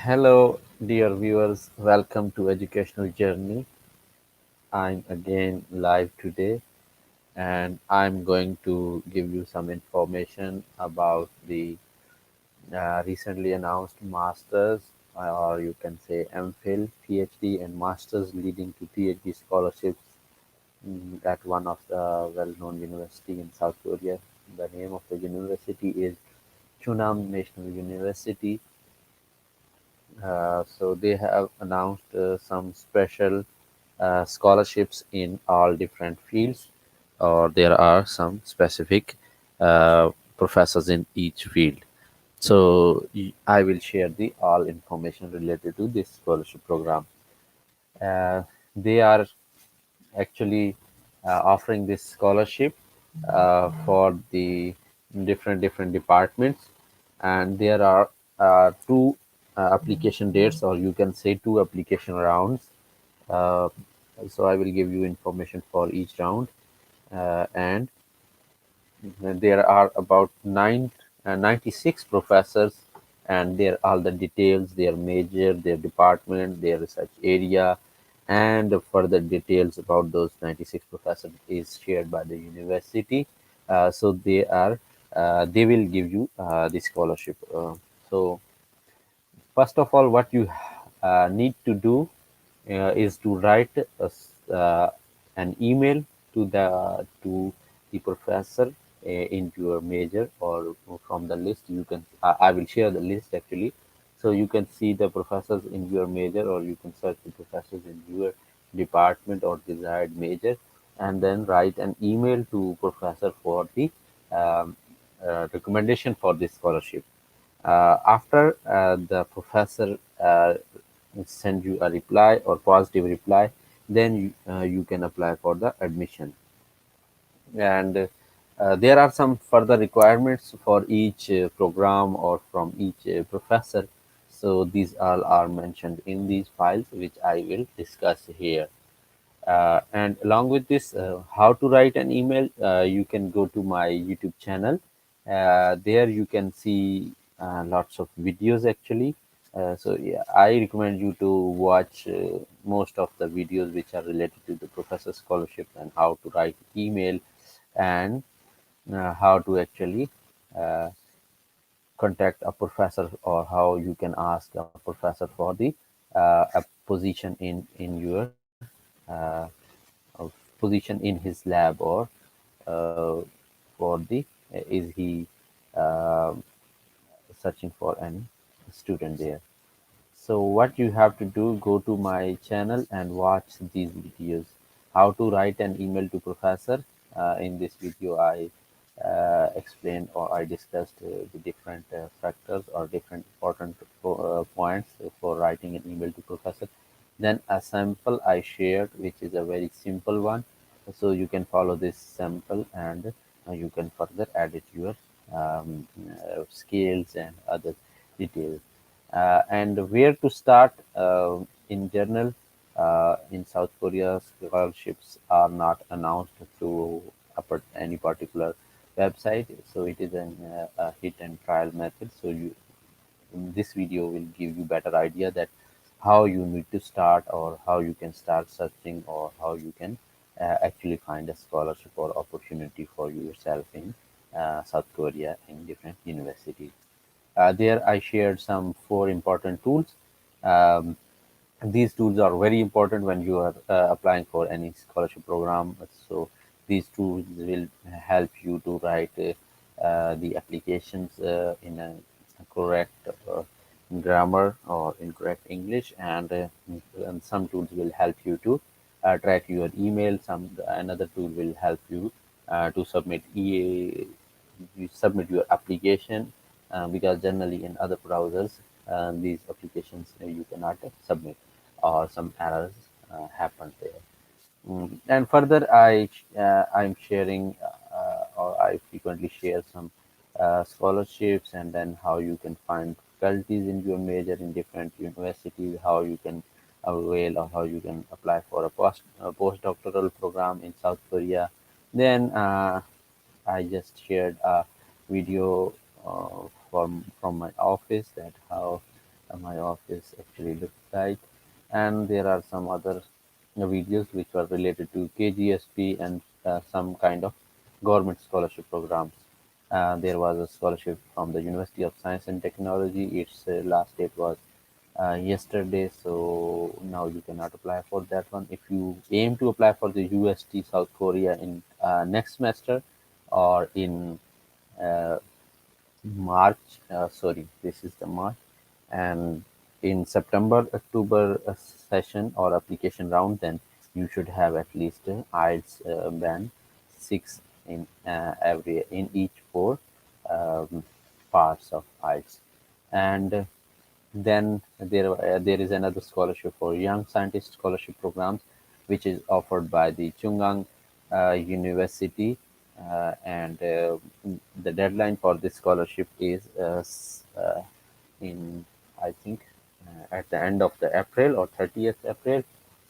Hello, dear viewers. Welcome to Educational Journey. I'm again live today, and I'm going to give you some information about the recently announced masters, or you can say MPhil, PhD, and masters leading to PhD scholarships at one of the well-known university in South Korea. The name of the university is Chonnam National University. So they have announced some special scholarships in all different fields, or there are some specific professors in each field. So I will share the all information related to this scholarship program. Uh, they are actually offering this scholarship for the different departments, and there are two application dates, or you can say two application rounds. uh, so I will give you information for each round, and there are about 96 professors, and there all the details, their major, their department, their research area, and further details about those 96 professors is shared by the university. So they will give you the scholarship. So first of all, what you need to do is to write an email to the professor in your major, or from the list. You can I will share the list actually, so you can see the professors in your major, or you can search the professors in your department or desired major, and then write an email to professor for the um, recommendation for this scholarship. After the professor send you a reply or positive reply, then you can apply for the admission. And there are some further requirements for each program or from each professor. So these all are mentioned in these files, which I will discuss here. And along with this, how to write an email, you can go to my YouTube channel. There you can see lots of videos actually. So yeah, I recommend you to watch most of the videos which are related to the professor scholarship, and how to write email, and how to actually uh, contact a professor, or how you can ask a professor for the a position in your uh, of position in his lab, or uh, for the is he uh, searching for any student there. So what you have to do, go to my channel and watch these videos. How to write an email to professor. In this video, I explained, or I discussed the different factors or different important points for writing an email to professor. Then a sample I shared, which is a very simple one. So you can follow this sample, and you can further edit your scales and other details. And where to start. In general, in South Korea, scholarships are not announced through any particular website, so it is a hit and trial method. So this video will give you better idea that how you need to start, or how you can start searching, or how you can actually find a scholarship or opportunity for yourself in South Korea in different universities. There I shared some four important tools. Um, these tools are very important when you are applying for any scholarship program. So these tools will help you to write the applications in a correct grammar or in correct English, and some tools will help you to track your email. Some Another tool will help you to submit your application, because generally in other browsers these applications you cannot submit, or some errors happen there. And further, I'm sharing, or I frequently share some scholarships, and then how you can find faculties in your major in different universities, how you can avail, or how you can apply for a postdoctoral program in South Korea. Then I just shared a video from my office, that how my office actually looks like. And there are some other videos which were related to KGSP and some kind of government scholarship programs. There was a scholarship from the University of Science and Technology. Its last date was yesterday, so now you cannot apply for that one. If you aim to apply for the UST South Korea in next semester or in uh, March, sorry, this is the March, and in September, October session or application round, then you should have at least IELTS band 6 in every in each four um, parts of IELTS, and then there is another scholarship for young scientist scholarship programs, which is offered by the Chungang University, and the deadline for this scholarship is in I think at the end of the April or 30th April.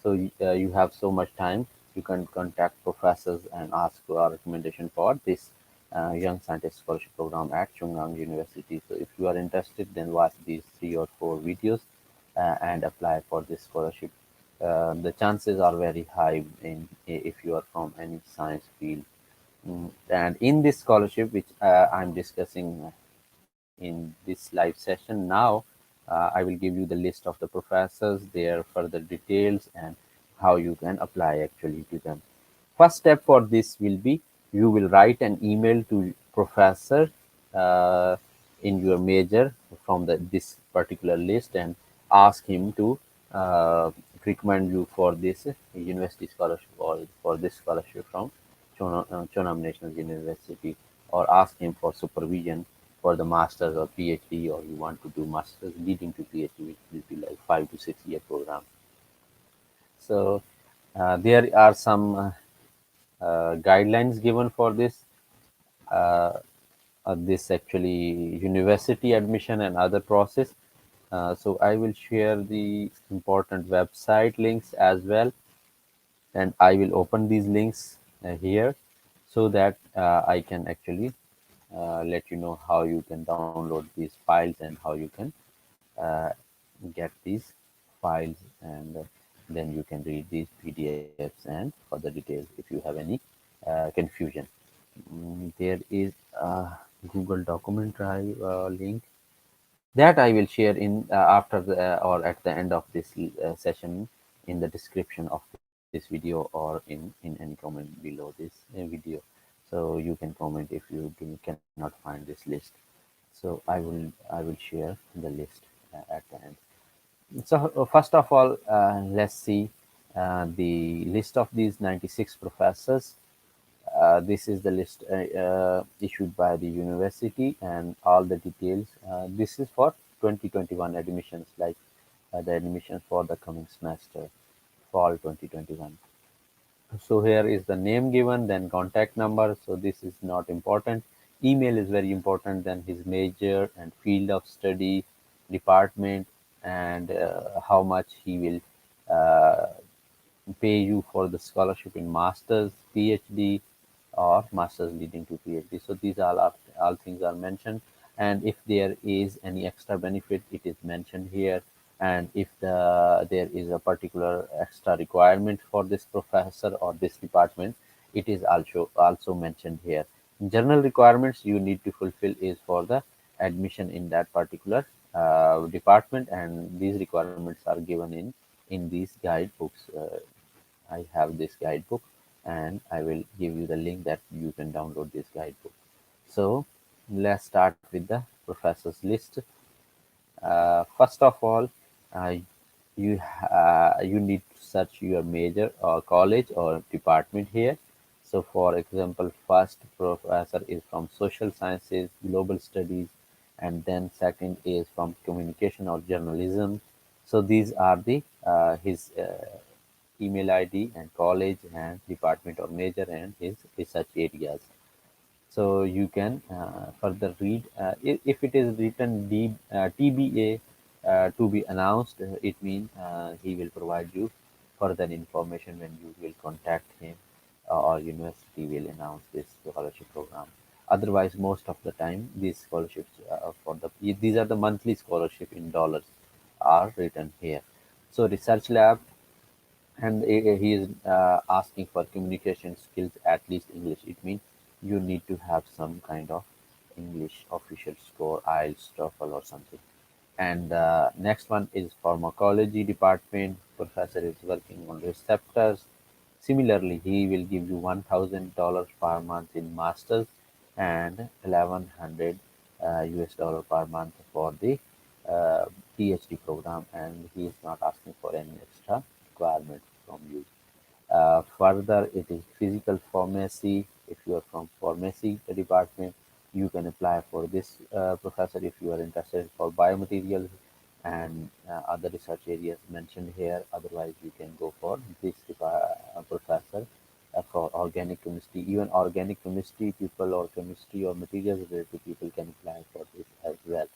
So you have so much time. You can contact professors and ask for a recommendation for this Young Scientist Scholarship Program at Chungang University. So if you are interested, then watch these 3 or 4 videos and apply for this scholarship. The chances are very high if you are from any science field. And in this scholarship, which I'm discussing in this live session now, I will give you the list of the professors, their further details, and how you can apply actually to them. First step for this will be you will write an email to professor uh, in your major from this particular list and ask him to uh, recommend you for this university scholarship or for this scholarship from Chonnam National University, or ask him for supervision for the masters or PhD, or you want to do masters leading to PhD, which will be like 5 to 6 year program. So there are some guidelines given for uh, this actually university admission and other process. So I will share the important website links as well, and I will open these links here so that I can actually let you know how you can download these files and how you can uh, get these files, and then you can read these PDFs and further details if you have any confusion. There is a Google document drive link that I will share in after or at the end of this session in the description of this video, or in any comment below this video. So you can comment if you cannot find this list. So I will share the list at the end. So first of all, let's see the list of these 96 professors. This is the list issued by the university and all the details. This is for 2021 admissions, like the admissions for the coming semester, fall 2021. So here is the name given, then contact number. So this is not important. Email is very important. Then his major and field of study, department, and how much he will uh, pay you for the scholarship in masters, PhD, or masters leading to PhD. So these all things are mentioned, and if there is any extra benefit, it is mentioned here. And if there is a particular extra requirement for this professor or this department, it is also mentioned here. General requirements you need to fulfill is for the admission in that particular department, and these requirements are given in these guidebooks. I have this guidebook, and I will give you the link that you can download this guidebook. So let's start with the professors list. First of all, uh, you need to search your major or college or department here. So, for example, first professor is from social sciences, global studies, and then second is from communication or journalism. So these are the his email ID and college and department or major and his research areas. So you can further read if it is written TBA to be announced. It means he will provide you further information when you will contact him, or university will announce this scholarship program. Otherwise, most of the time, these scholarships for these are the monthly scholarship in dollars. are written here. So research lab, and he is asking for communication skills, at least English. It means you need to have some kind of English official score, IELTS, TOEFL or something. And next one is pharmacology department. Professor is working on receptors. Similarly, he will give you $1,000 per month in masters and 1100 US dollar per month for the uh, PhD program, and he is not asking for any extra requirement from you. Further, it is physical pharmacy. If you are from pharmacy department, you can apply for this professor if you are interested for biomaterials and other research areas mentioned here. Otherwise, you can go for this professor for organic chemistry. Even organic chemistry people or chemistry or materials related people can apply for this as well.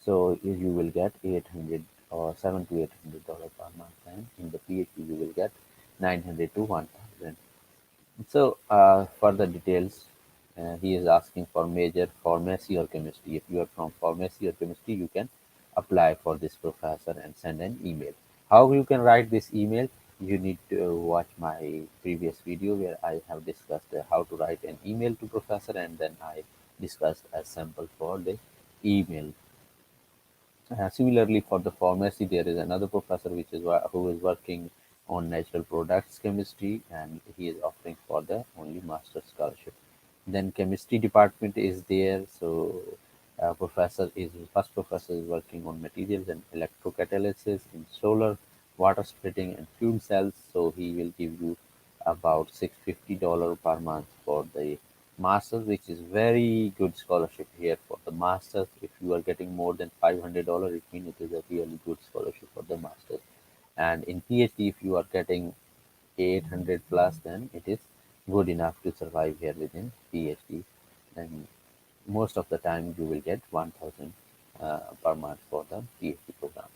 So you will get 800 or 7 to $800 per month, and in the PhD you will get 900 to 1000. So for the details, he is asking for major pharmacy or chemistry. If you are from pharmacy or chemistry, you can apply for this professor and send an email. How you can write this email? You need to watch my previous video where I have discussed how to write an email to professor, and then I discussed a sample for the email. Similarly, for the pharmacy, there is another professor who is working on natural products chemistry, and he is offering for the only master's scholarship. Then chemistry department is there. So first professor is working on materials and electrocatalysis in solar, water splitting, and fuel cells. So he will give you about $650 per month for the masters, which is very good scholarship here for the masters. If you are getting more than $500, it means it is a really good scholarship for the masters. And in PhD, if you are getting 800 plus, then it is good enough to survive here within PhD. And most of the time you will get 1000 per month for the PhD program.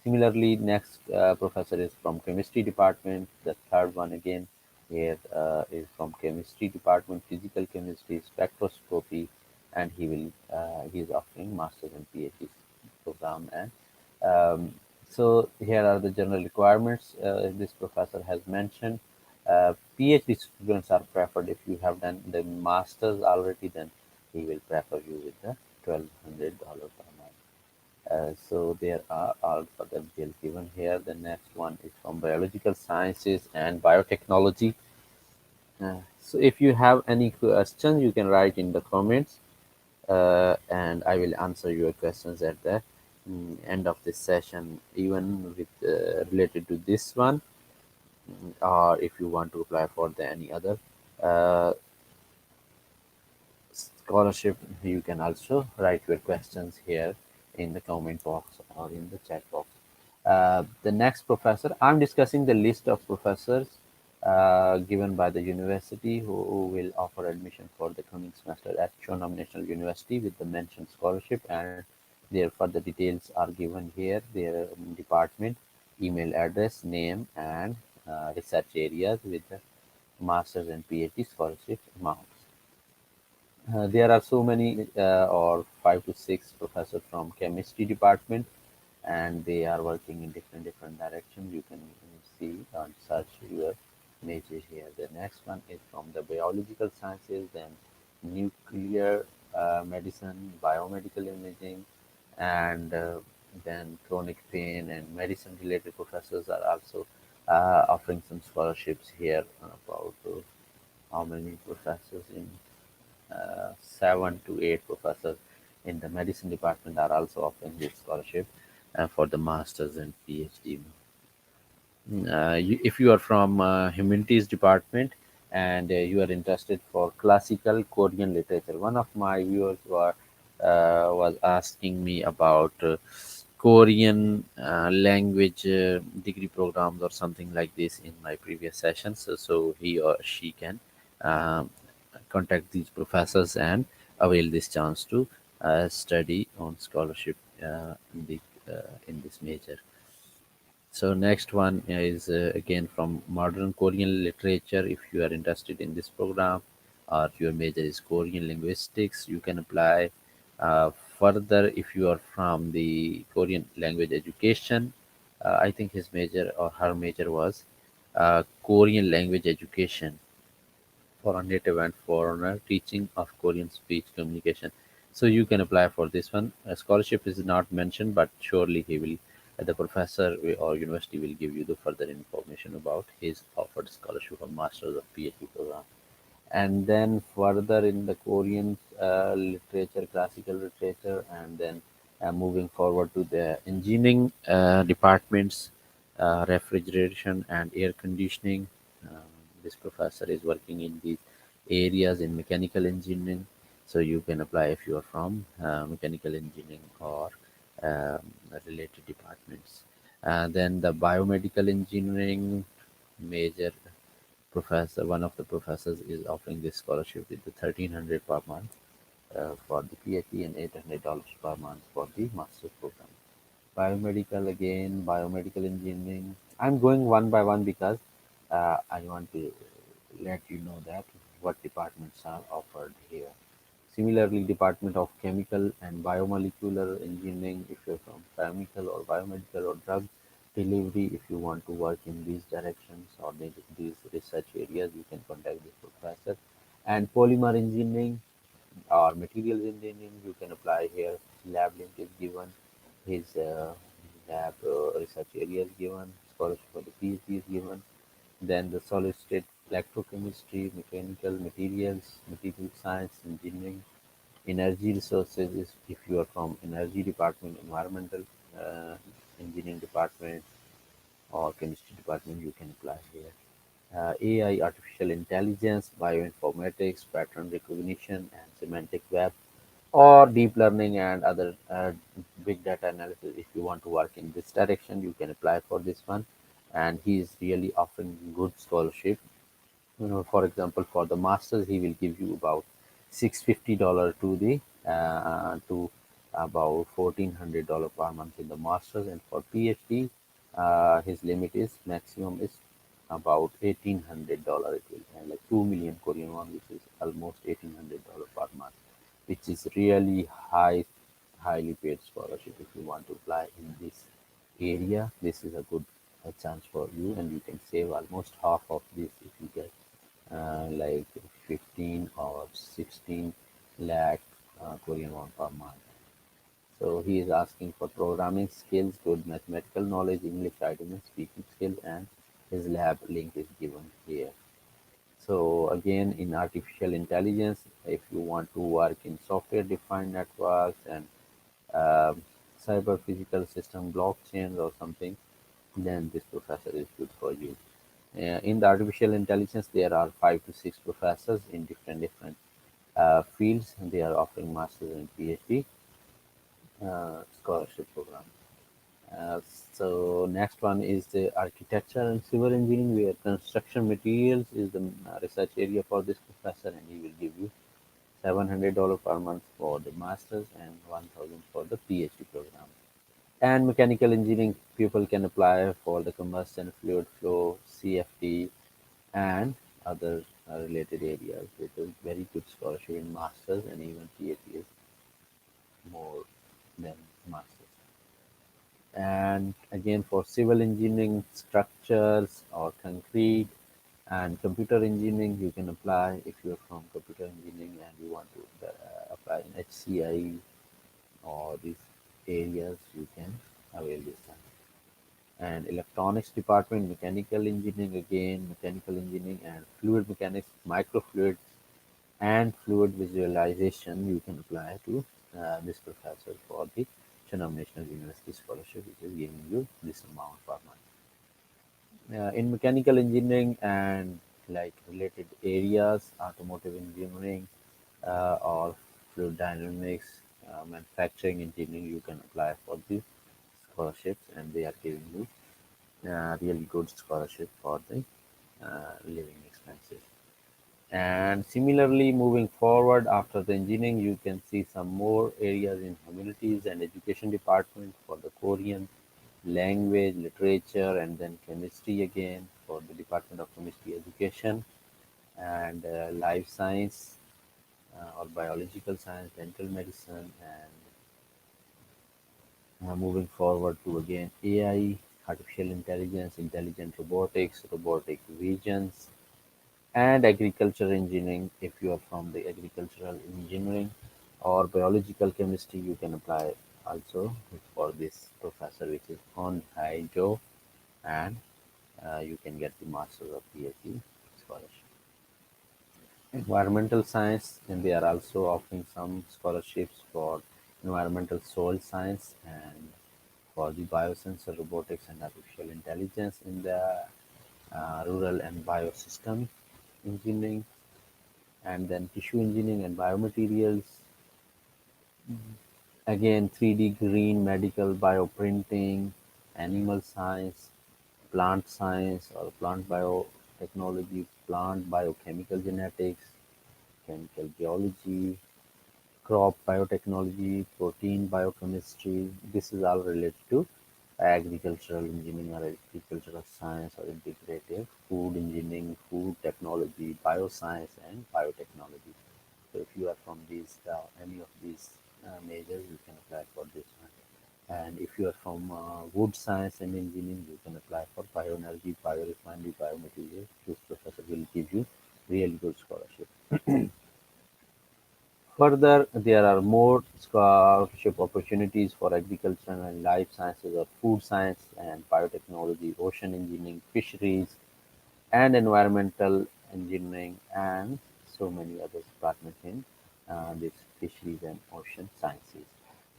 Similarly, next professor is from chemistry department. The third one again here is from chemistry department, physical chemistry, spectroscopy, and he is offering masters and PhD program. And um, so here are the general requirements this professor has mentioned. PhD students are preferred. If you have done the masters already, then he will prefer you with the $1,200 per month. So there are all other details given here. The next one is from biological sciences and biotechnology. So if you have any questions, you can write in the comments, and I will answer your questions at the end of this session, even with related to this one, or if you want to apply for the any other uh, scholarship, you can also write your questions here in the comment box or in the chat box. The next professor, I'm discussing the list of professors given by the university who will offer admission for the coming semester at Chonnam National University with the mentioned scholarship, and their further details are given here, their department, email address, name, and research areas with the master's and PhD scholarship amounts. There are so many, or 5 to 6 professors from chemistry department, and they are working in different directions. You can see and search your major here. The next one is from the biological sciences, then nuclear medicine, biomedical imaging, and then chronic pain and medicine related professors are also offering some scholarships here. About how many professors in 7 to 8 professors in the medicine department are also offering this scholarship for the masters and PhD. If you are from humanities department and you are interested for classical Korean literature, one of my viewers was asking me about Korean language degree programs or something like this in my previous sessions. So he or she can um, contact these professors and avail this chance to study on scholarship in this major. So next one is again from modern Korean literature. If you are interested in this program or your major is Korean linguistics, you can apply further, if you are from the Korean language education, I think his major or her major was Korean language education for a native and foreigner teaching of Korean speech communication. So you can apply for this one. A scholarship is not mentioned, but surely he will, the professor or university will give you the further information about his offered scholarship for Masters of PhD program. And then further in the Korean literature, classical literature, and then moving forward to the engineering departments, refrigeration and air conditioning. Uh, this professor is working in these areas in mechanical engineering, so you can apply if you are from mechanical engineering or um, related departments. Then the biomedical engineering major professor, one of the professors is offering this scholarship with the 1300 per month for the PhD and $800 per month for the master's program. Biomedical again, biomedical engineering. I'm going one by one because I want to let you know that what departments are offered here. Similarly, Department of Chemical and Biomolecular Engineering, if you're from chemical or biomedical or drug delivery, if you want to work in these directions or these research areas, you can contact this professor. And Polymer Engineering or Materials Engineering, you can apply here. Lab link is given, his lab research area is given, scholarship for the PhD is given. Then the solid state electrochemistry, mechanical materials, material science, engineering, energy resources is if you are from energy department, environmental uh, engineering department or chemistry department, you can apply here. AI, artificial intelligence, bioinformatics, pattern recognition, and semantic web, or deep learning and other big data analysis. If you want to work in this direction, you can apply for this one. And he is really offering good scholarship. For example, for the masters, he will give you about $650 to the to about $1,400 per month in the masters, and for PhD, his limit is maximum is about $1,800. It will and like 2 million Korean won, which is almost $1,800 per month, which is really highly paid scholarship. If you want to apply in this area, this is a good chance for you, and you can save almost half of this if you get like 15 or 16 lakh Korean won per month. So he is asking for programming skills, good mathematical knowledge, English writing and speaking skills, and his lab link is given here. So again, in artificial intelligence, if you want to work in software-defined networks and um cyber physical system, blockchains or something, then this professor is good for you. In the artificial intelligence, there are 5 to 6 professors in different fields, and they are offering masters and PhD scholarship program. Uh, so next one is the architecture and civil engineering, where construction materials is the research area for this professor, and he will give you $700 per month for the masters and 1,000 for the PhD program. And mechanical engineering people can apply for the combustion fluid flow, CFD, and other related areas with a very good scholarship in masters, and even PhD is more than masters. And again, for civil engineering, structures or concrete and computer engineering, you can apply if you're from computer engineering and you want to apply in HCI or these areas, you can avail this time. And electronics department, mechanical engineering, again mechanical engineering and fluid mechanics, microfluids and fluid visualization, you can apply to this professor for the Chonnam National University scholarship, which is giving you this amount per month. In mechanical engineering and like related areas, automotive engineering or fluid dynamics, manufacturing engineering, you can apply for these scholarships, and they are giving you really good scholarship for the living expenses. And similarly, moving forward after the engineering, you can see some more areas in humanities and education department for the Korean language, literature, and then chemistry again for the Department of Chemistry Education, and life science or biological science, dental medicine, and Moving forward to again AI, artificial intelligence, intelligent robotics, robotic visions, and agriculture engineering. If you are from the agricultural engineering or biological chemistry, you can apply also for this professor, which is on high job, and you can get the master's or PhD scholarship. Environmental science, and they are also offering some scholarships for environmental soil science and for the biosensor robotics and artificial intelligence in the rural and biosystem engineering, and then tissue engineering and biomaterials. Again, 3D green medical bioprinting, animal science, plant science or plant biotechnology, plant biochemical genetics, chemical geology, crop biotechnology, protein biochemistry. This is all related to agricultural engineering or agricultural science or integrative food engineering, food technology, bioscience, and biotechnology. So if you are from these any of these majors, you can apply for this one. And if you are from wood science and engineering, you can apply for bioenergy, biorefinery, biomaterials. This professor will give you really good scholarship. Further, there are more scholarship opportunities for agriculture and life sciences or food science and biotechnology, ocean engineering, fisheries, and environmental engineering, and so many other departments in this fisheries and ocean sciences.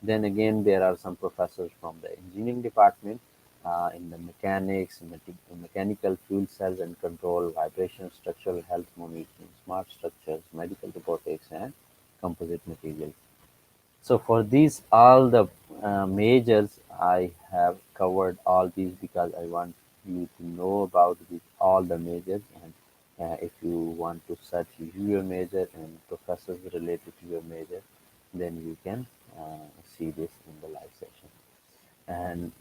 Then again, there are some professors from the engineering department in the mechanics, mechanical fuel cells and control, vibration, structural health monitoring, smart structures, medical robotics, and composite materials. So for these all the majors, I have covered all these because I want you to know about all the majors, and if you want to search your major and professors related to your major, then you can see this in the live session. And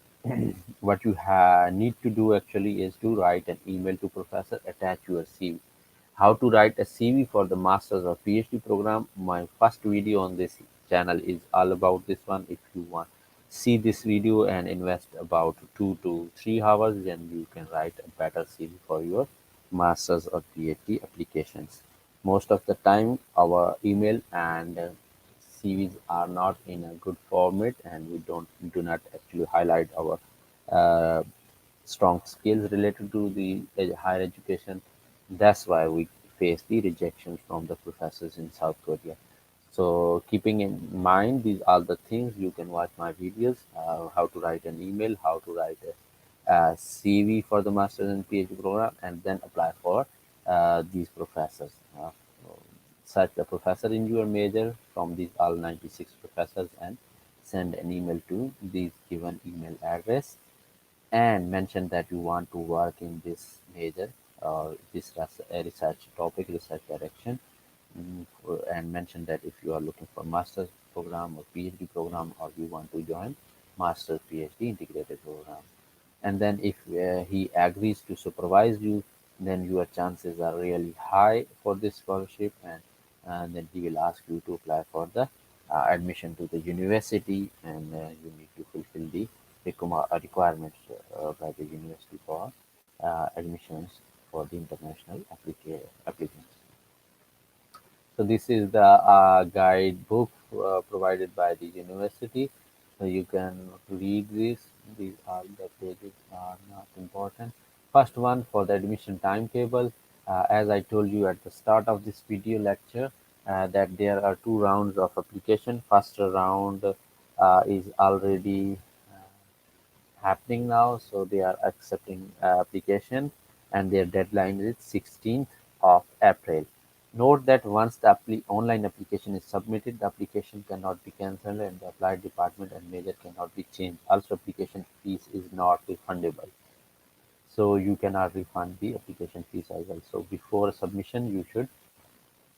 what you need to do actually is to write an email to professor, attach your CV. How to write a CV for the master's or PhD program. My first video on this channel is all about this one. If you want see this video and invest about 2 to 3 hours, then you can write a better CV for your master's or PhD applications. Most of the time our email and CVs are not in a good format, and we do not actually highlight our uh, strong skills related to the higher education. That's why we face the rejections from the professors in South Korea. So keeping in mind these are the things, you can watch my videos, how to write an email, how to write a CV for the master's and PhD program, and then apply for these professors. Search the professor in your major from these all 96 professors and send an email to these given email address, and mention that you want to work in this major or this research topic, research direction. And mention that if you are looking for master's program or PhD program, or you want to join master's PhD integrated program. And then if he agrees to supervise you, then your chances are really high for this scholarship, and then he will ask you to apply for the admission to the university, and you need to fulfill the requirements by the university for admissions for the international applicants. So this is the guidebook provided by the university. So you can read this. These are the pages are not important. First one for the admission timetable. As I told you at the start of this video lecture, that there are 2 rounds of application. First round is already happening now, so they are accepting application, and their deadline is 16th of April. Note that once the online application is submitted, the application cannot be cancelled, and the applied department and major cannot be changed. Also, application fees is not refundable, so you cannot refund the application fees as well. So before submission, you should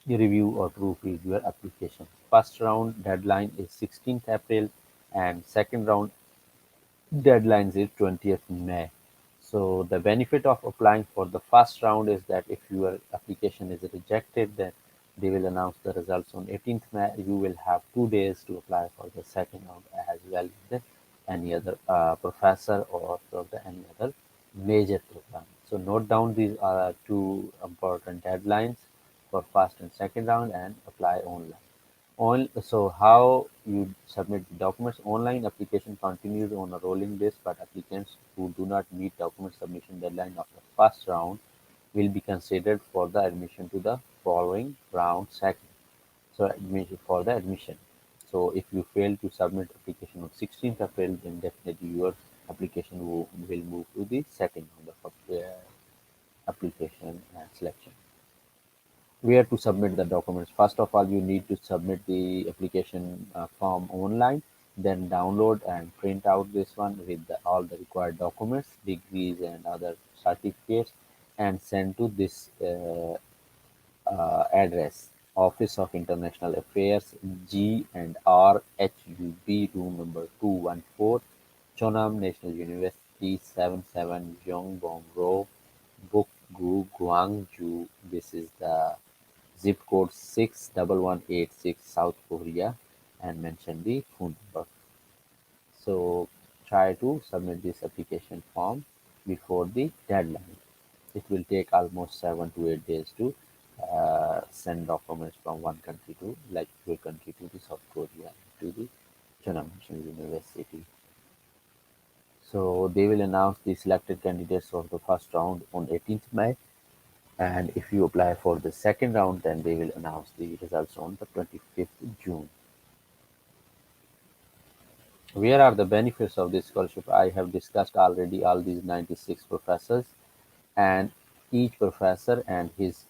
review or proofread your application. First round deadline is 16th April, and second round deadline is 20th May. So the benefit of applying for the first round is that if your application is rejected, then they will announce the results on 18th May. You will have 2 days to apply for the second round as well. any other professor or for the any other major program. So note down these are two important deadlines for first and second round and apply online. So how you submit the documents online application continues on a rolling basis, but applicants who do not meet document submission deadline of the first round will be considered for the admission to the following round second. So admission for the admission. So if you fail to submit application on 16th April, then definitely your application will move to the second round of application and selection. Where to submit the documents? First of all, you need to submit the application form online, then download and print out this one with all the required documents, degrees and other certificates, and send to this address: Office of International Affairs, G and R HUB, room number 214, Chonnam National University, 77 Yongbong Road, Bukgu, Gwangju. This is the zip code 61186, South Korea, and mention the phone number. So try to submit this application form before the deadline. It will take almost 7 to 8 days to send documents from one country to, like your country, to the South Korea, to the Chonnam National University. So they will announce the selected candidates of the first round on 18th May, and if you apply for the second round, then they will announce the results on the 25th June. Where are the benefits of this scholarship? I have discussed already all these 96 professors, and each professor and his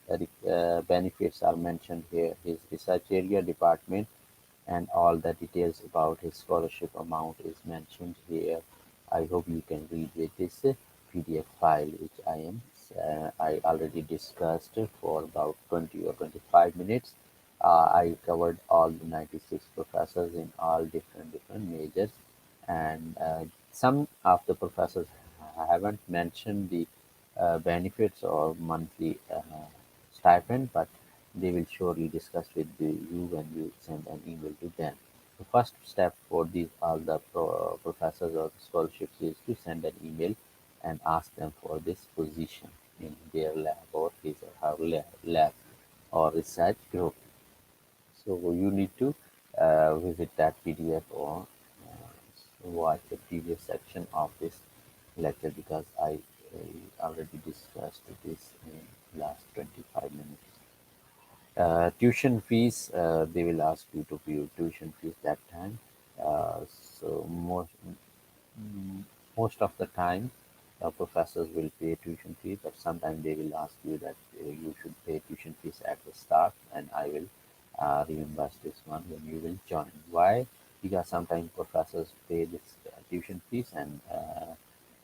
benefits are mentioned here. His research area, department, and all the details about his scholarship amount is mentioned here. I hope you can read with this PDF file, which I already discussed for about 20 or 25 minutes. I covered all the 96 professors in all different majors, and some of the professors haven't mentioned the benefits or monthly stipend, but they will surely discuss with you when you send an email to them. The first step for these all the professors or scholarships is to send an email and ask them for this position in their lab or his or her lab or research group. So you need to visit that PDF or watch the previous section of this lecture, because I already discussed this in last 25 minutes. Tuition fees, they will ask you to pay your tuition fees that time. Uh, so most of the time, professors will pay tuition fees, but sometimes they will ask you that you should pay tuition fees at the start, and I will reimburse this one when you will join. Why? Because sometimes professors pay this tuition fees, and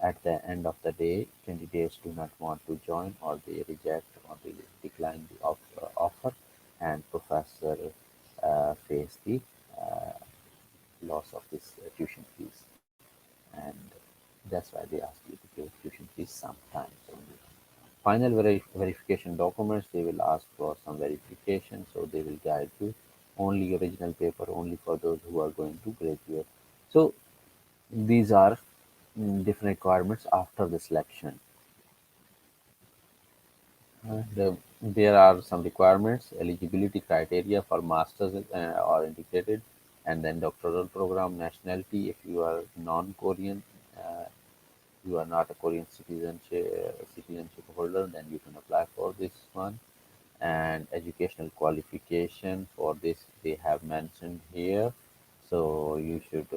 at the end of the day, candidates do not want to join, or they reject or they decline the offer, and professor face the uh, loss of this tuition fees, and that's why they ask you to pay tuition fees sometimes only. Final verification documents, they will ask for some verification, so they will guide you only original paper only for those who are going to graduate. So these are different requirements after the selection. There are some requirements: eligibility criteria for masters or integrated, and then doctoral program, nationality. If you are non-Korean, uh, you are not a Korean citizenship holder, then you can apply for this one. And educational qualification for this they have mentioned here. So you should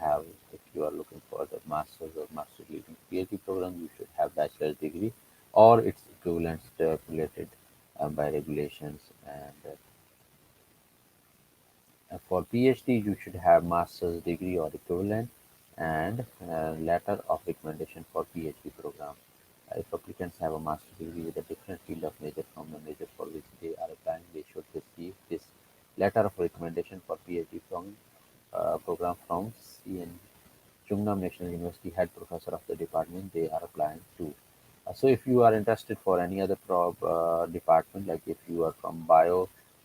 have, if you are looking for the master's or master leading PhD program, you should have bachelor's degree or its equivalent stipulated by regulations. And for PhD, you should have master's degree or equivalent, and letter of recommendation for PhD program. If applicants have a master's degree with a different field of major from the major for which they are applying, they should receive this letter of recommendation for PhD program from CN Chonnam National University head professor of the department they are applying to. So if you are interested for any other department, like if you are from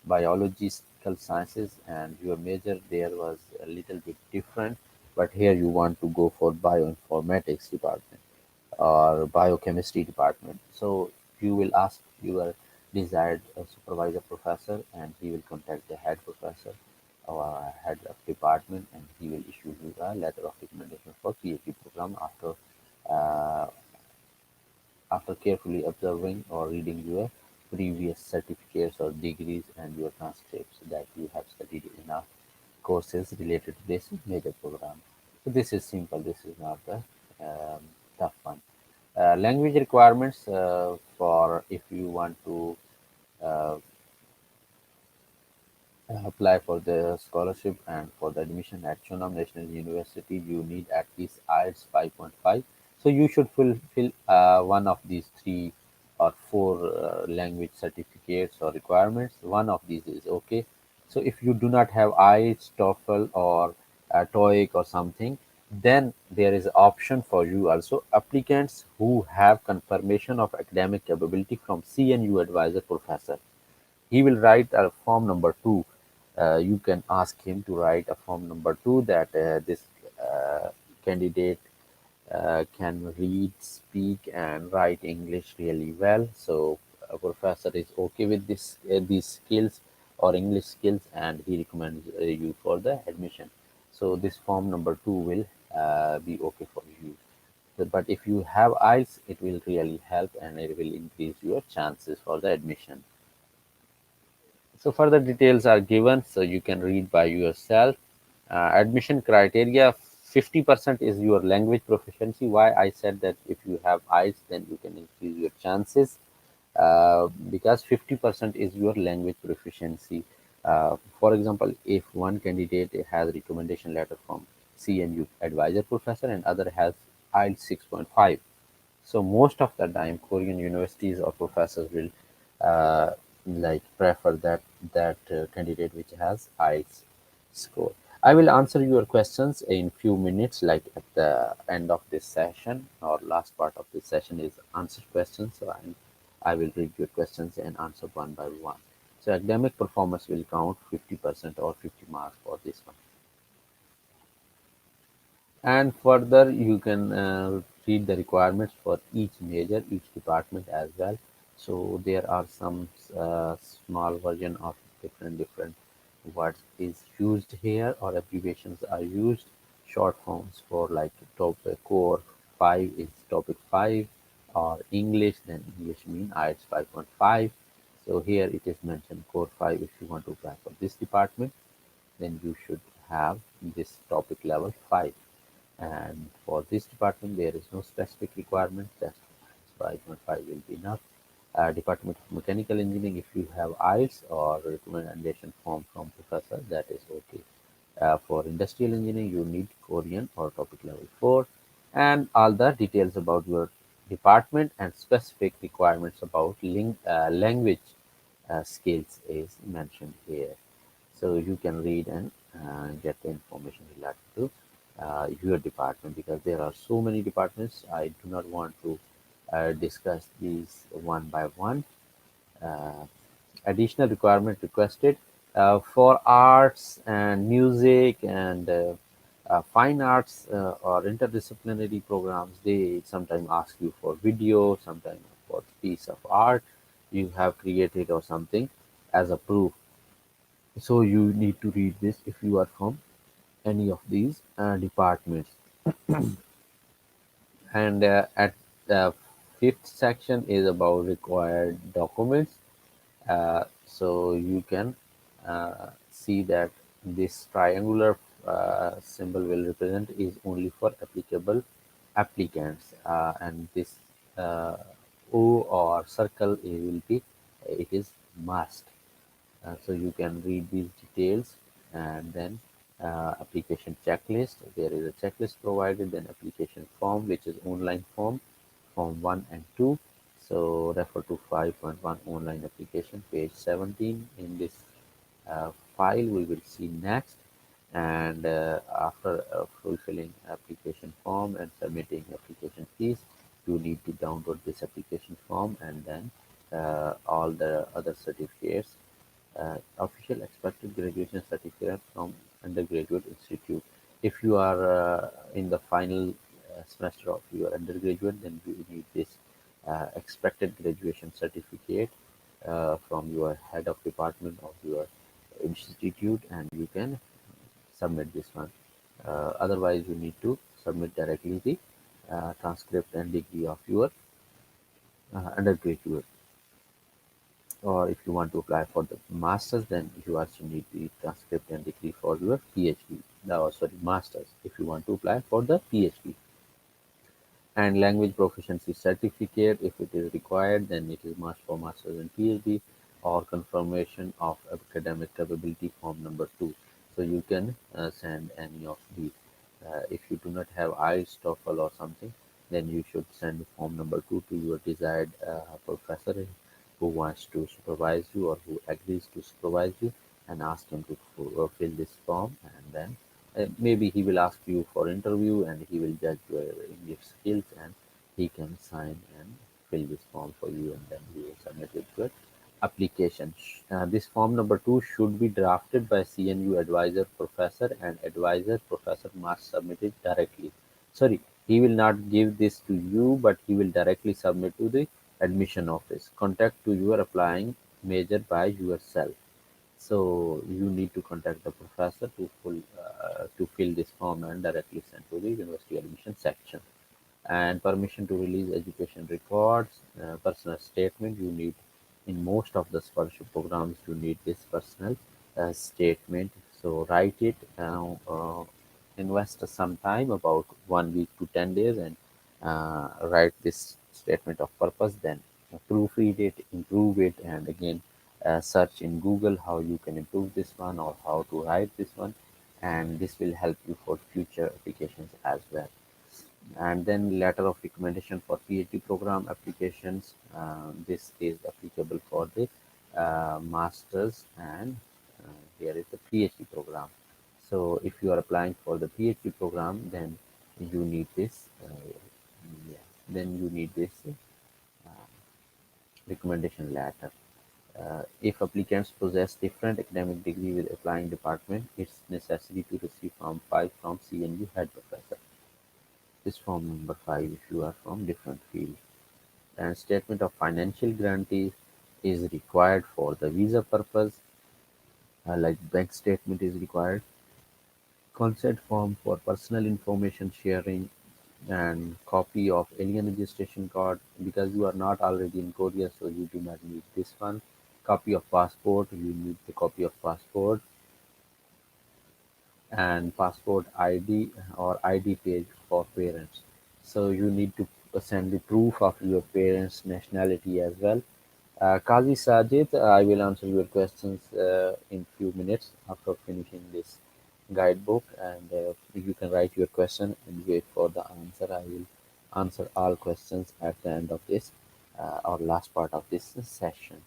biological sciences and your major there was a little bit different, but here you want to go for bioinformatics department or biochemistry department. So you will ask your desired supervisor professor, and he will contact the head professor or head of department, and he will issue you a letter of recommendation for PhD program uh, after carefully observing or reading your previous certificates or degrees and your transcripts that you have studied enough courses related to this major program. So this is simple. This is not the tough one. Language requirements for if you want to uh, apply for the scholarship and for the admission at Chonnam National University, you need at least IELTS 5.5. So you should fulfill one of these three or four language certificates or requirements. One of these is okay. So if you do not have IELTS, TOEFL, or TOEIC or something, then there is option for you also. Applicants who have confirmation of academic capability from CNU advisor professor, he will write a form number two. You can ask him to write a form number two that this candidate can read, speak, and write English really well. So a professor is okay with this these skills or English skills, and he recommends you for the admission. So this form number two will be okay for you. But if you have IELTS, it will really help and it will increase your chances for the admission. So further details are given, so you can read by yourself. Admission criteria: 50% is your language proficiency. Why I said that if you have IELTS, then you can increase your chances because 50% is your language proficiency. For example, if one candidate has recommendation letter from CNU advisor professor and other has IELTS 6.5, so most of the time, Korean universities or professors will like prefer that candidate which has IELTS score. I will answer your questions in few minutes, like at the end of this session or last part of this session is answer questions. So I will read your questions and answer one by one. So academic performance will count 50% or 50 marks for this one. And further, you can read the requirements for each major, each department as well. So there are some small version of different words is used here or abbreviations are used. Short forms for like topic core 5 is topic 5 or English, then English mean IELTS 5.5. So here it is mentioned core 5. If you want to apply for this department, then you should have this topic level 5, and for this department there is no specific requirement, just 5.5 will be enough. Department of Mechanical Engineering, if you have IELTS or recommendation form from professor, that is okay. For Industrial Engineering, you need Korean or topic level 4, and all the details about your department and specific requirements about language skills is mentioned here. So you can read and get the information related to your department, because there are so many departments. I do not want to discuss these one by one. Uh, Additional requirement requested for arts and music and fine arts or interdisciplinary programs. They sometimes ask you for video, sometimes for piece of art you have created or something as a proof. So you need to read this if you are from any of these departments. And at the fifth section is about required documents. So you can see that this triangular symbol will represent is only for applicable applicants, and this uh, O or circle will be it is must. So you can read these details, and then application checklist. There is a checklist provided, then application form, which is online form, form 1 and 2. So refer to 5.1 online application, page 17 in this file. We will see next. And after fulfilling application form and submitting application fees, you need to download this application form, and then all the other certificates, official expected graduation certificate from undergraduate institute. If you are in the final semester of your undergraduate, then you need this expected graduation certificate from your head of department of your institute, and you can submit this one. Otherwise, you need to submit directly the transcript and degree of your undergraduate. Or if you want to apply for the masters, then you also need the transcript and degree for your PhD. No, sorry, masters. If you want to apply for the PhD, and language proficiency certificate, if it is required, then it is must for masters and PhD, or confirmation of academic capability form number 2. So you can send any of these. If you do not have IELTS, TOEFL or something, then you should send form number 2 to your desired professor who wants to supervise you or who agrees to supervise you, and ask him to fill this form. And then maybe he will ask you for interview, and he will judge your English skills, and he can sign and fill this form for you, and then you will submit it to application. This form number 2 should be drafted by CNU advisor professor, and advisor professor must submit it directly. Sorry, he will not give this to you, but he will directly submit to the admission office. Contact to your applying major by yourself. So you need to contact the professor to fill this form and directly send to the university admission section. And permission to release education records, personal statement you need. In most of the scholarship programs, you need this personal statement. So write it, invest some time, about 1 week to 10 days, and write this statement of purpose. Then proofread it, improve it, and again search in Google how you can improve this one or how to write this one, and this will help you for future applications as well. And then letter of recommendation for PhD program applications. This is applicable for the masters, and here is the PhD program. So if you are applying for the PhD program, then you need this. Yeah, then you need this recommendation letter. If applicants possess different academic degree with applying department, it's necessary to receive Form 5 from CNU head professor. This form number 5 if you are from different field. And statement of financial guarantee is required for the visa purpose, like bank statement is required, consent form for personal information sharing, and copy of alien registration card, because you are not already in Korea, so you do not need this one. Copy of passport, you need the copy of passport, and passport ID or ID page for parents. So you need to send the proof of your parents' nationality as well. Kazi Sajid, I will answer your questions in few minutes after finishing this guidebook, and you can write your question and wait for the answer. I will answer all questions at the end of this or last part of this session.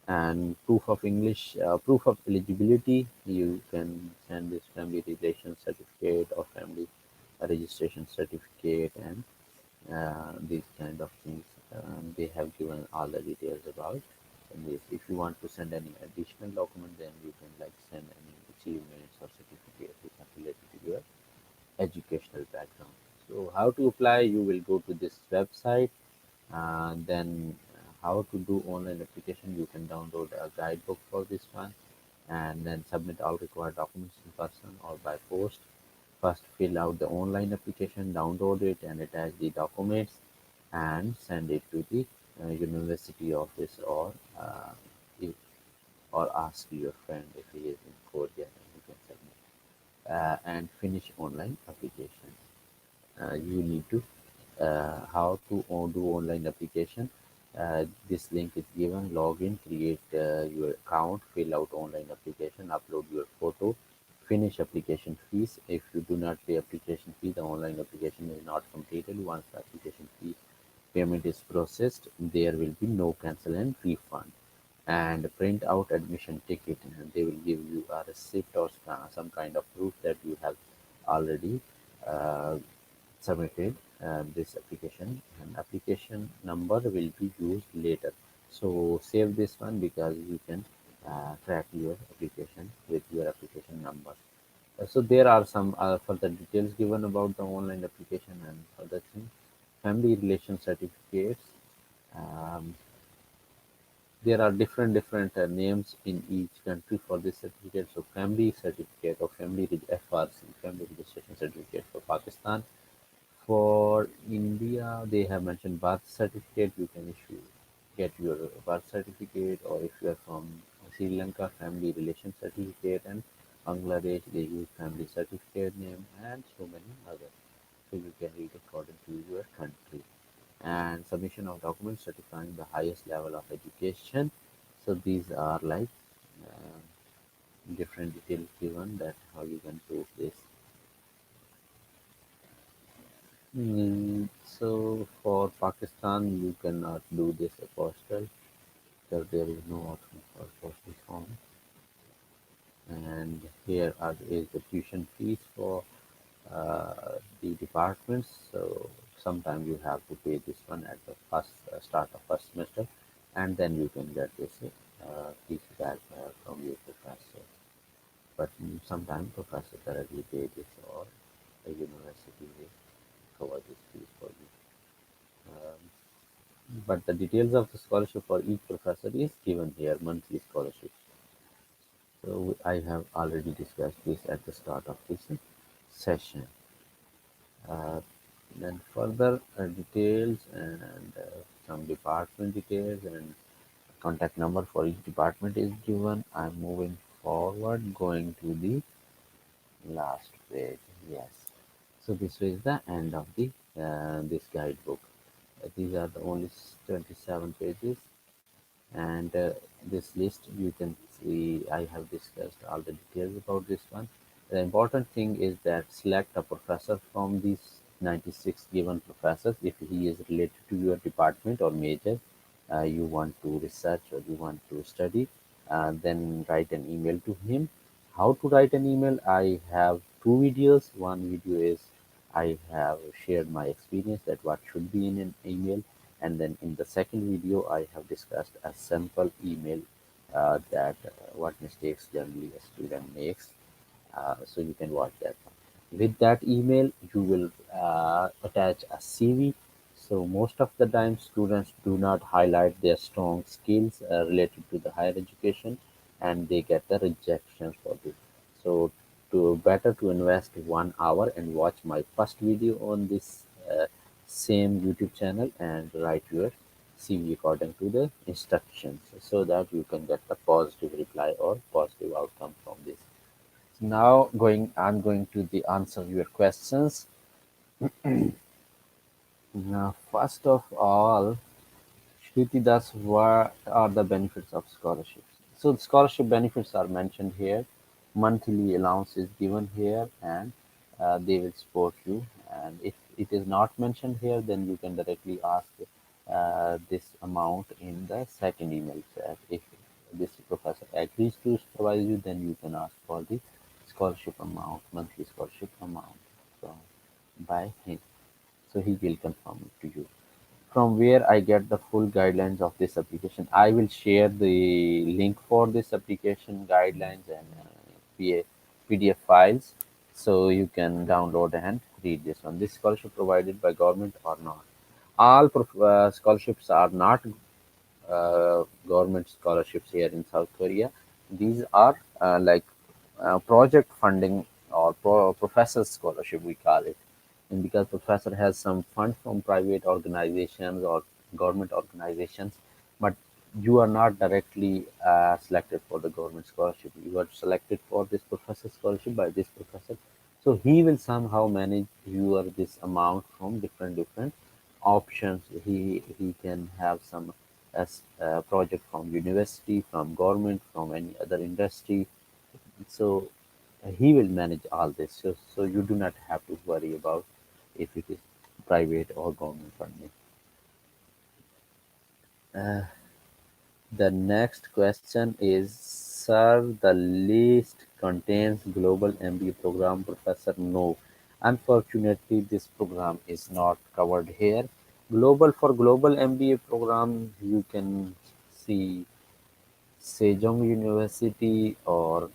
And proof of English, proof of eligibility, you can send this family relation certificate or family registration certificate, and these kind of things. They have given all the details about this. If you want to send any additional document, then you can like send any achievements or certificate which are related to your educational background. So how to apply? You will go to this website, then how to do online application. You can download a guidebook for this one, and then submit all required documents in person or by post. First, fill out the online application, download it, and attach the documents, and send it to the university office, if, or ask your friend if he is in Korea, and you can submit and finish online application. You need to how to do online application. This link is given. Log in, create your account, fill out online application, upload your photo, finish application fees. If you do not pay application fee, the online application is not completed. Once the application fee payment is processed, there will be no cancel and refund. And print out admission ticket, and they will give you a receipt or some kind of proof that you have already uh, submitted this application, and application number will be used later. So save this one because you can track your application with your application number. So there are some further details given about the online application and other things. Family relation certificates. Um, there are different names in each country for this certificate. So family certificate or FRC, family registration certificate for Pakistan. For India, they have mentioned birth certificate. You can get your birth certificate, or if you are from Sri Lanka, family relation certificate, and Bangladesh, they use family certificate name, and so many others. So you can read according to your country. And submission of documents certifying the highest level of education. So these are like different details given that how you can prove this. So for Pakistan, you cannot do this postal because there is no option for postal form. And here is the tuition fees for the departments. So sometimes you have to pay this one at the first start of first semester, and then you can get this fees back from your professor. But sometimes professor directly pay this, or the university will cover this fees for you. Um, But the details of the scholarship for each professor is given here, monthly scholarship. So I have already discussed this at the start of this session. Uh, then further details and some department details and contact number for each department is given. I'm moving forward, going to the last page. Yes. So this is the end of the this guidebook. These are the only 27 pages, and this list you can see I have discussed all the details about this one. The important thing is that select a professor from these 96 given professors if he is related to your department or major you want to research or you want to study. Then write an email to him. How to write an email? I have two videos. One video is I have shared my experience that what should be in an email, and then in the second video I have discussed a sample email that what mistakes generally a student makes. So you can watch that. With that email, you will attach a CV. So most of the time, students do not highlight their strong skills related to the higher education, and they get the rejections for this. So to better to invest 1 hour and watch my first video on this same YouTube channel and write your CV according to the instructions, so that you can get the positive reply or positive outcome from this. Now I'm going to the answer your questions. Now, first of all, Shruti Das, what are the benefits of scholarships? So the scholarship benefits are mentioned here. Monthly allowance is given here, and they will support you. And if it is not mentioned here, then you can directly ask this amount in the second email chat. If this professor agrees to supervise you, then you can ask for the scholarship amount, monthly scholarship amount from by him. So he will confirm it to you. From where I get the full guidelines of this application, I will share the link for this application guidelines and PDF files, so you can download and read this one. This scholarship provided by government or not? All scholarships are not government scholarships here in South Korea. These are like project funding or professor scholarship we call it. And because professor has some fund from private organizations or government organizations, but you are not directly selected for the government scholarship. You are selected for this professor scholarship by this professor. So he will somehow manage your this amount from different options. He can have some as project from university, from government, from any other industry. So he will manage all this. So you do not have to worry about if it is private or government funding. Uh, the next question is, sir, the list contains global MBA program. Professor, no. Unfortunately, this program is not covered here. For global MBA program, you can see Sejong University or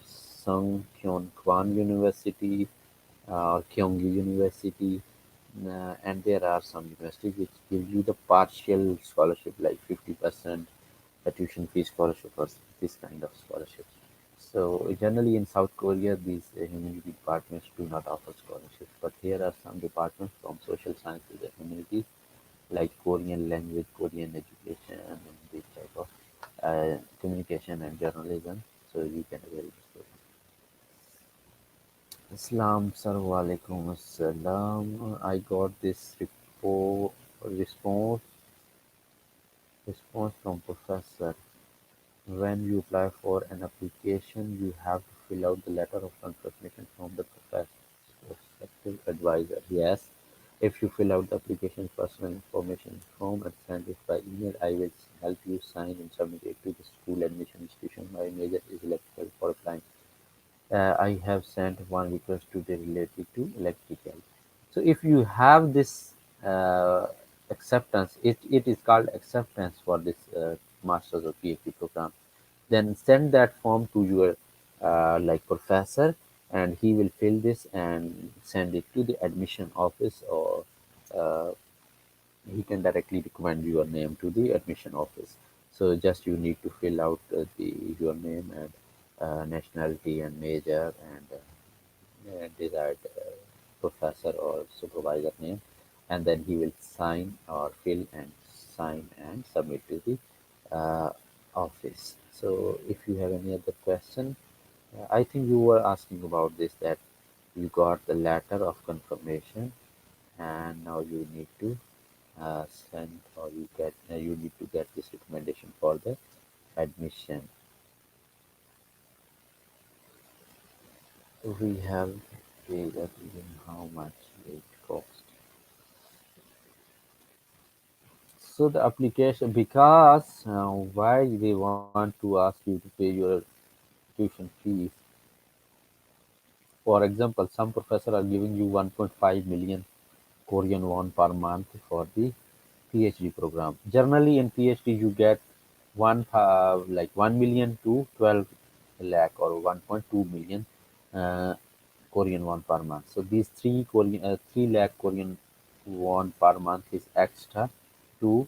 Sung Kyon Kwan University or Kyonggi University, and there are some universities which give you the partial scholarship, like 50% a tuition fee scholarship or this kind of scholarship. So generally in South Korea, these humanity departments do not offer scholarships, but here are some departments from social sciences and humanities, like Korean language, Korean education, and this type of communication and journalism. So you can avail this program. Islam, Assalamu alaikum assalam. I got this response response from professor. When you apply for an application, you have to fill out the letter of confirmation from the prospective advisor. Yes, if you fill out the application personal information form and send it by email, I will help you sign and submit it to the school admission institution. My major is electrical for applying. I have sent one request to the related to electrical. So if you have this uh, acceptance, it is called acceptance for this master's or PhD program. Then send that form to your like professor, and he will fill this and send it to the admission office, or uh, he can directly recommend your name to the admission office. So just you need to fill out the your name and nationality and major and desired professor or supervisor name, and then he will sign or fill and sign and submit to the office. So if you have any other question, I think you were asking about this, that you got the letter of confirmation and now you need to send, or you need to get this recommendation for the admission. We have paid again how much it cost. So the application, because why they want to ask you to pay your tuition fees. For example, some professors are giving you 1.5 million Korean won per month for the PhD program. Generally, in PhD, you get like 1 million to 12 lakh or 1.2 million uh, Korean won per month. So these 3 lakh Korean won per month is extra to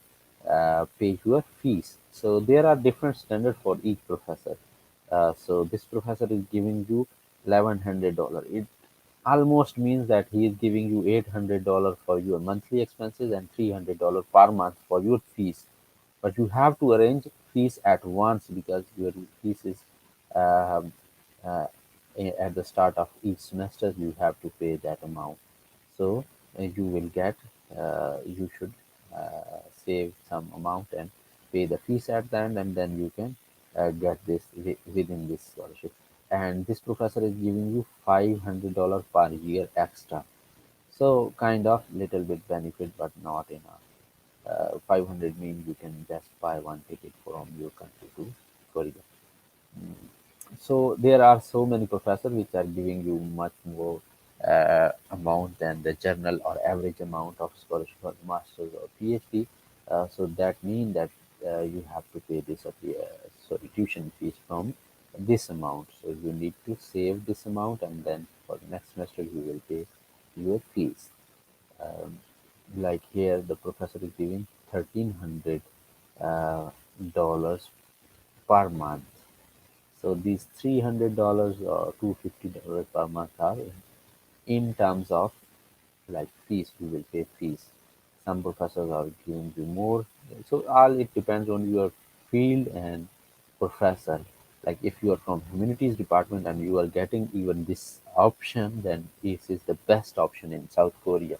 pay your fees. So there are different standards for each professor. So this professor is giving you $1,100. It almost means that he is giving you $800 for your monthly expenses and $300 per month for your fees. But you have to arrange fees at once, because your fees is um, uh, at the start of each semester you have to pay that amount. So you will get, you should save some amount and pay the fees at the end, and then you can get this within this scholarship. And this professor is giving you $500 per year extra. So kind of little bit benefit, but not enough. 500 means you can just buy one ticket from your country to Korea. So there are so many professors which are giving you much more amount than the general or average amount of scholarship for masters or PhD. So that means that you have to pay this sorry, tuition fees from this amount. So you need to save this amount, and then for the next semester you will pay your fees. Um, like here, the professor is giving $1,300 per month. So these $300 or $250 per month are in terms of like fees. You will pay fees. Some professors are giving you more. So all it depends on your field and professor. Like if you are from humanities department and you are getting even this option, then this is the best option in South Korea.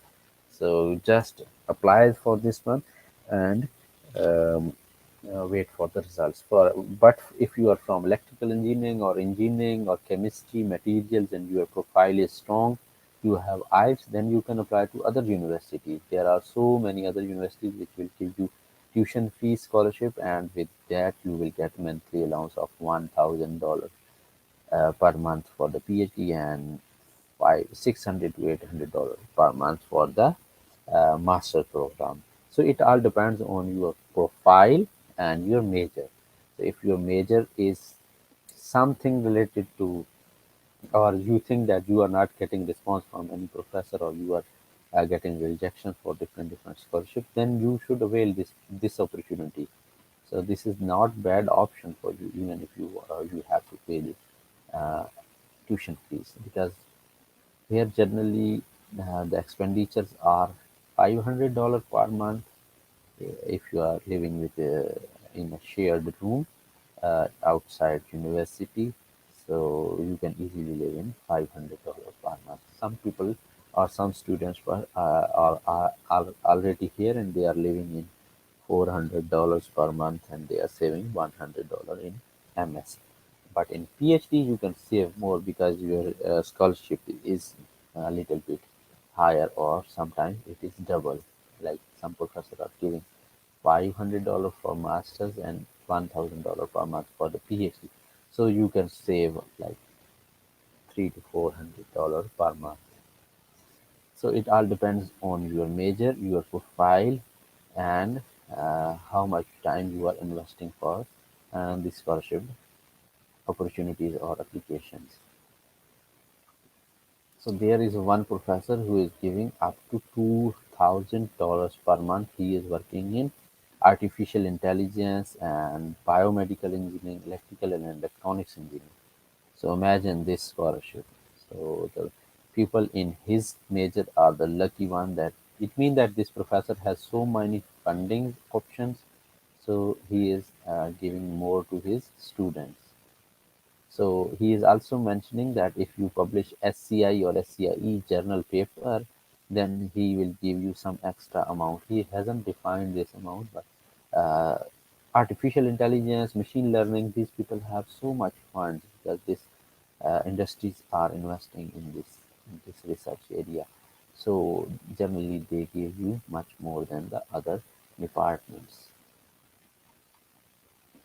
So just apply for this one and um, wait for the results. But if you are from electrical engineering or chemistry materials and your profile is strong, you have IELTS, then you can apply to other universities. There are so many other universities which will give you tuition fee scholarship, and with that you will get monthly allowance of $1,000 per month for the PhD, and 600 to $800 per month for the master program. So it all depends on your profile and your major. So if your major is something related to or you think that you are not getting response from any professor, or you are getting rejection for different scholarships, then you should avail this opportunity. So this is not bad option for you, even if you have to pay the uh, tuition fees, because here generally the expenditures are $500 per month if you are living with in a shared room outside university. So you can easily live in $500 per month. Some people or some students are already here and they are living in $400 per month, and they are saving $100 in MS. But in PhD, you can save more because your scholarship is a little bit higher, or sometimes it is double. Like some professors are giving $500 for masters and $1,000 per month for the PhD. So you can save like $300 to $400 per month. So it all depends on your major, your profile, and how much time you are investing for the scholarship opportunities or applications. So there is one professor who is giving up to $2,000 per month. He is working in artificial intelligence and biomedical engineering, electrical and electronics engineering. So imagine this scholarship. So the people in his major are the lucky one, that it means that this professor has so many funding options. So he is giving more to his students. So he is also mentioning that if you publish SCI or SCIE journal paper, then he will give you some extra amount. He hasn't defined this amount, but artificial intelligence, machine learning, these people have so much funds because these industries are investing in this research area. So generally they give you much more than the other departments.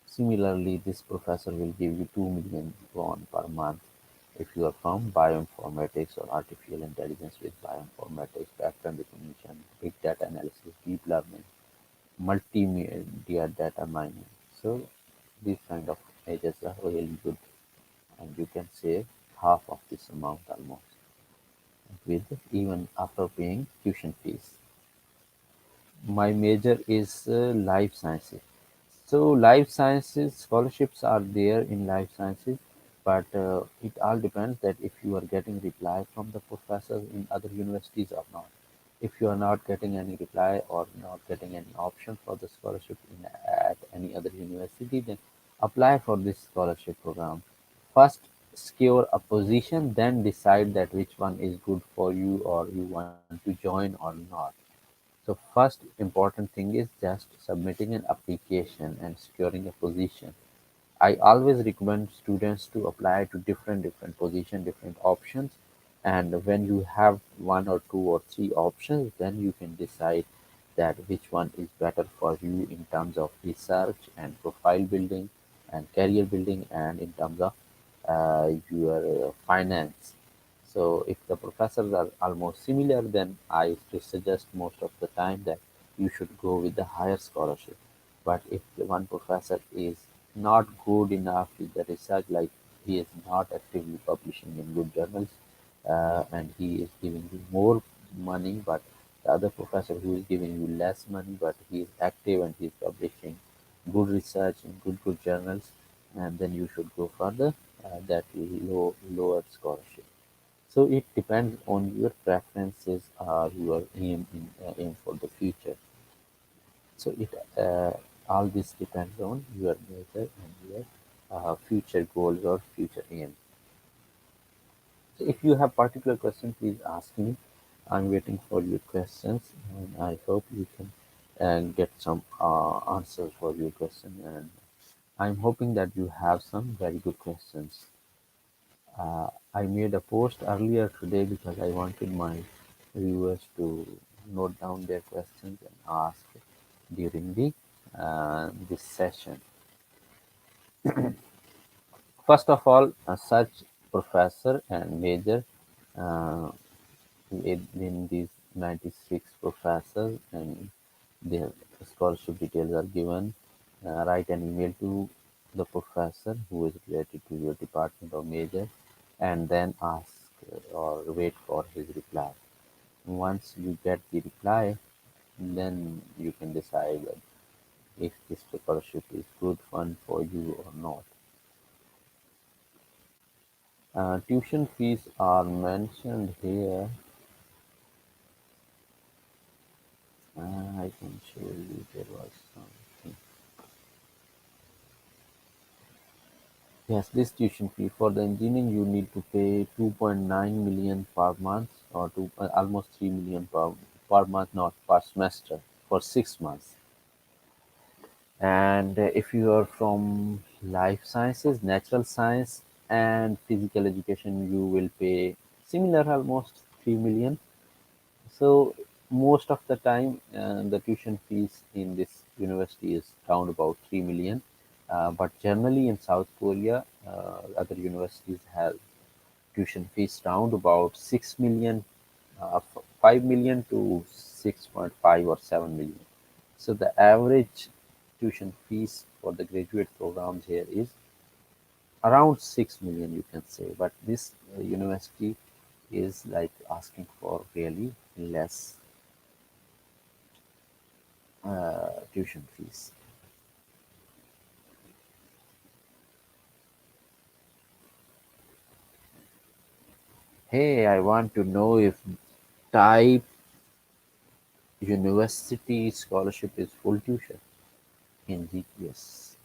Similarly, this professor will give you 2 million won per month if you are from bioinformatics or artificial intelligence with bioinformatics, pattern recognition, big data analysis, deep learning, multimedia data mining. So these kind of majors are really good, and you can save half of this amount almost with even after paying tuition fees. My major is life sciences. So life sciences scholarships are there in life sciences, but it all depends that if you are getting reply from the professors in other universities or not. If you are not getting any reply or not getting any option for the scholarship at any other university, then apply for this scholarship program. First, secure a position, then decide that which one is good for you or you want to join or not. So first important thing is just submitting an application and securing a position. I always recommend students to apply to different position, different options, and when you have one or two or three options, then you can decide that which one is better for you in terms of research and profile building and career building, and in terms of your finance. So if the professors are almost similar, then I suggest most of the time that you should go with the higher scholarship. But if the one professor is not good enough with the research, like he is not actively publishing in good journals, and he is giving you more money, but the other professor who is giving you less money, but he is active and he is publishing good research in good journals, and then you should go further that lower scholarship. So it depends on your preferences or your aim for the future. So it all this depends on your major and your future goals or future aim. So if you have particular question, please ask me. I'm waiting for your questions, and I hope you can get some answers for your question. And I'm hoping that you have some very good questions. I made a post earlier today because I wanted my viewers to note down their questions and ask during the this session. First of all, such professor and major uh, in these 96 professors, and their scholarship details are given. Write an email to the professor who is related to your department or major, and then ask or wait for his reply. Once you get the reply, then you can decide if this scholarship is good fun for you or not. Tuition fees are mentioned here. I can show you there was something. Yes, this tuition fee for the engineering you need to pay 2.9 million per month or almost 3 million per month, not per semester, for 6 months. And if you are from life sciences, natural science, and physical education, you will pay similar almost 3 million. So most of the time, the tuition fees in this university is around about 3 million. But generally in South Korea, other universities have tuition fees round about 6 million, 5 million to 6.5 or 7 million. So the average tuition fees for the graduate programs here is around 6 million, you can say. But this university is like asking for really less tuition fees. Hey, I want to know if type university scholarship is full tuition in GPS.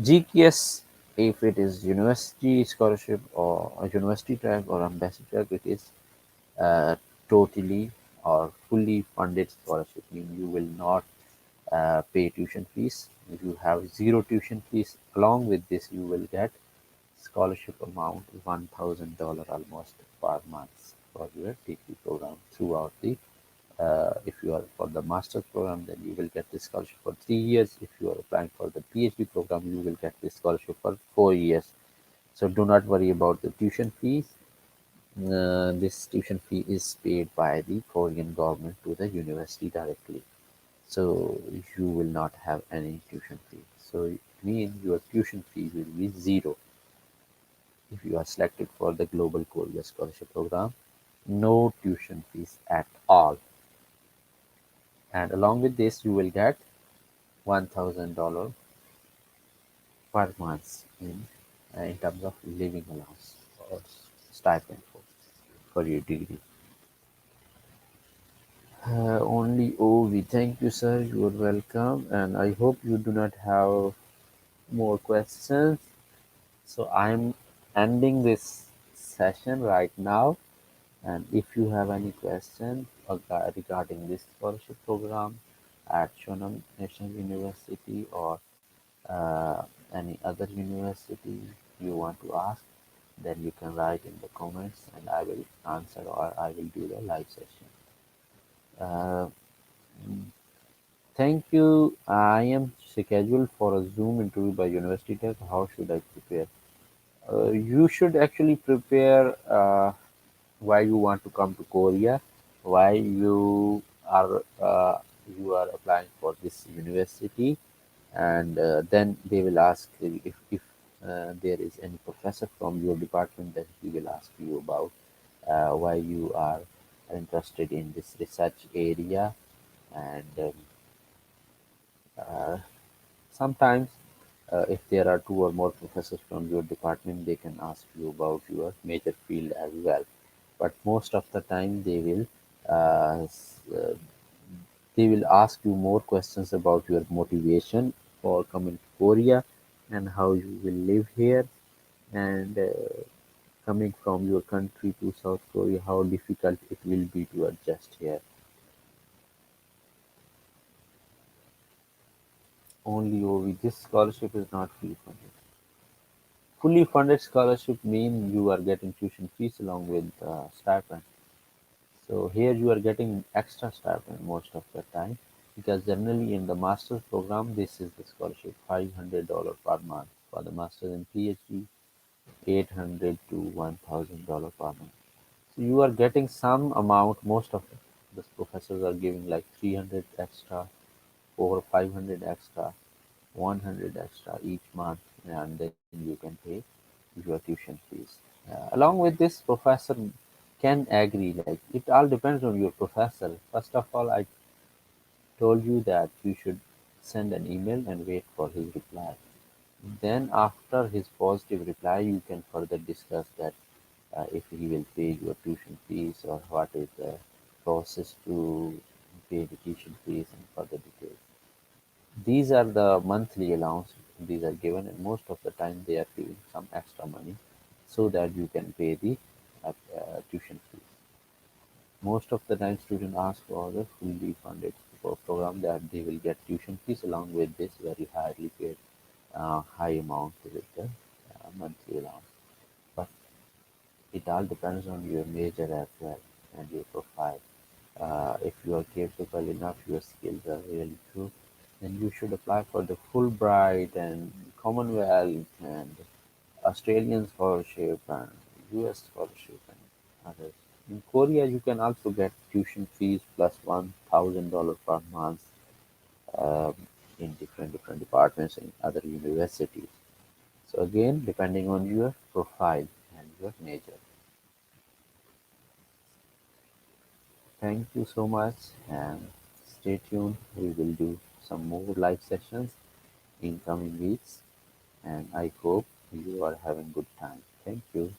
GKS, if it is university scholarship or a university track or embassy track, it is uh, totally or fully funded scholarship. Mean you will not pay tuition fees. If you have zero tuition fees, along with this, you will get scholarship amount $1,000 almost per month for your degree program throughout the. If you are for the master's program, then you will get this scholarship for 3 years. If you are applying for the PhD program, you will get this scholarship for 4 years. So do not worry about the tuition fees. This tuition fee is paid by the Korean government to the university directly. So you will not have any tuition fee. So it means your tuition fee will be zero if you are selected for the Global Korea Scholarship Program. No tuition fees at all. And along with this, you will get $1,000 per month in terms of living allowance or stipend for your degree. Only OV. Thank you, sir. You are welcome. And I hope you do not have more questions. So I'm ending this session right now. And if you have any question regarding this scholarship program at Chonnam National University or uh, any other university you want to ask, then you can write in the comments and I will answer or I will do the live session. Uh, Thank you. I am scheduled for a Zoom interview by University Tech. How should I prepare? You should actually prepare why you want to come to Korea, why you are applying for this university, and then they will ask if there is any professor from your department that he will ask you about why you are interested in this research area and uh, sometimes if there are two or more professors from your department they can ask you about your major field as well, but most of the time they will ask you more questions about your motivation for coming to Korea and how you will live here and coming from your country to South Korea, how difficult it will be to adjust here. Only OV. This scholarship is not free funded. Fully funded scholarship mean you are getting tuition fees along with stipend. So here you are getting extra stipend most of the time because generally in the master's program this is the scholarship $500 per month for the master's and PhD, 800 to $1,000 per month. So you are getting some amount. Most of the professors are giving like 300 extra, over 500 extra, 100 extra each month, and then you can pay your tuition fees. Along with this, professor can agree. Like it all depends on your professor. First of all, I told you that you should send an email and wait for his reply. Then, after his positive reply, you can further discuss that if he will pay your tuition fees or what is the process to pay the tuition fees and further details. These are the monthly allowance. These are given, and most of the time they are giving some extra money so that you can pay the tuition fees. Most of the time, students ask for the fully funded program that they will get tuition fees along with this very highly paid high amount with the monthly allowance. But it all depends on your major as well and your profile. If you are capable enough, your skills are really good, then you should apply for the Fulbright and Commonwealth and Australian scholarship and US scholarship and others. In Korea, you can also get tuition fees plus $1,000 per month um, in different departments in other universities. So again, depending on your profile and your major. Thank you so much and stay tuned. We will do some more live sessions in coming weeks and I hope you are having good time. Thank you.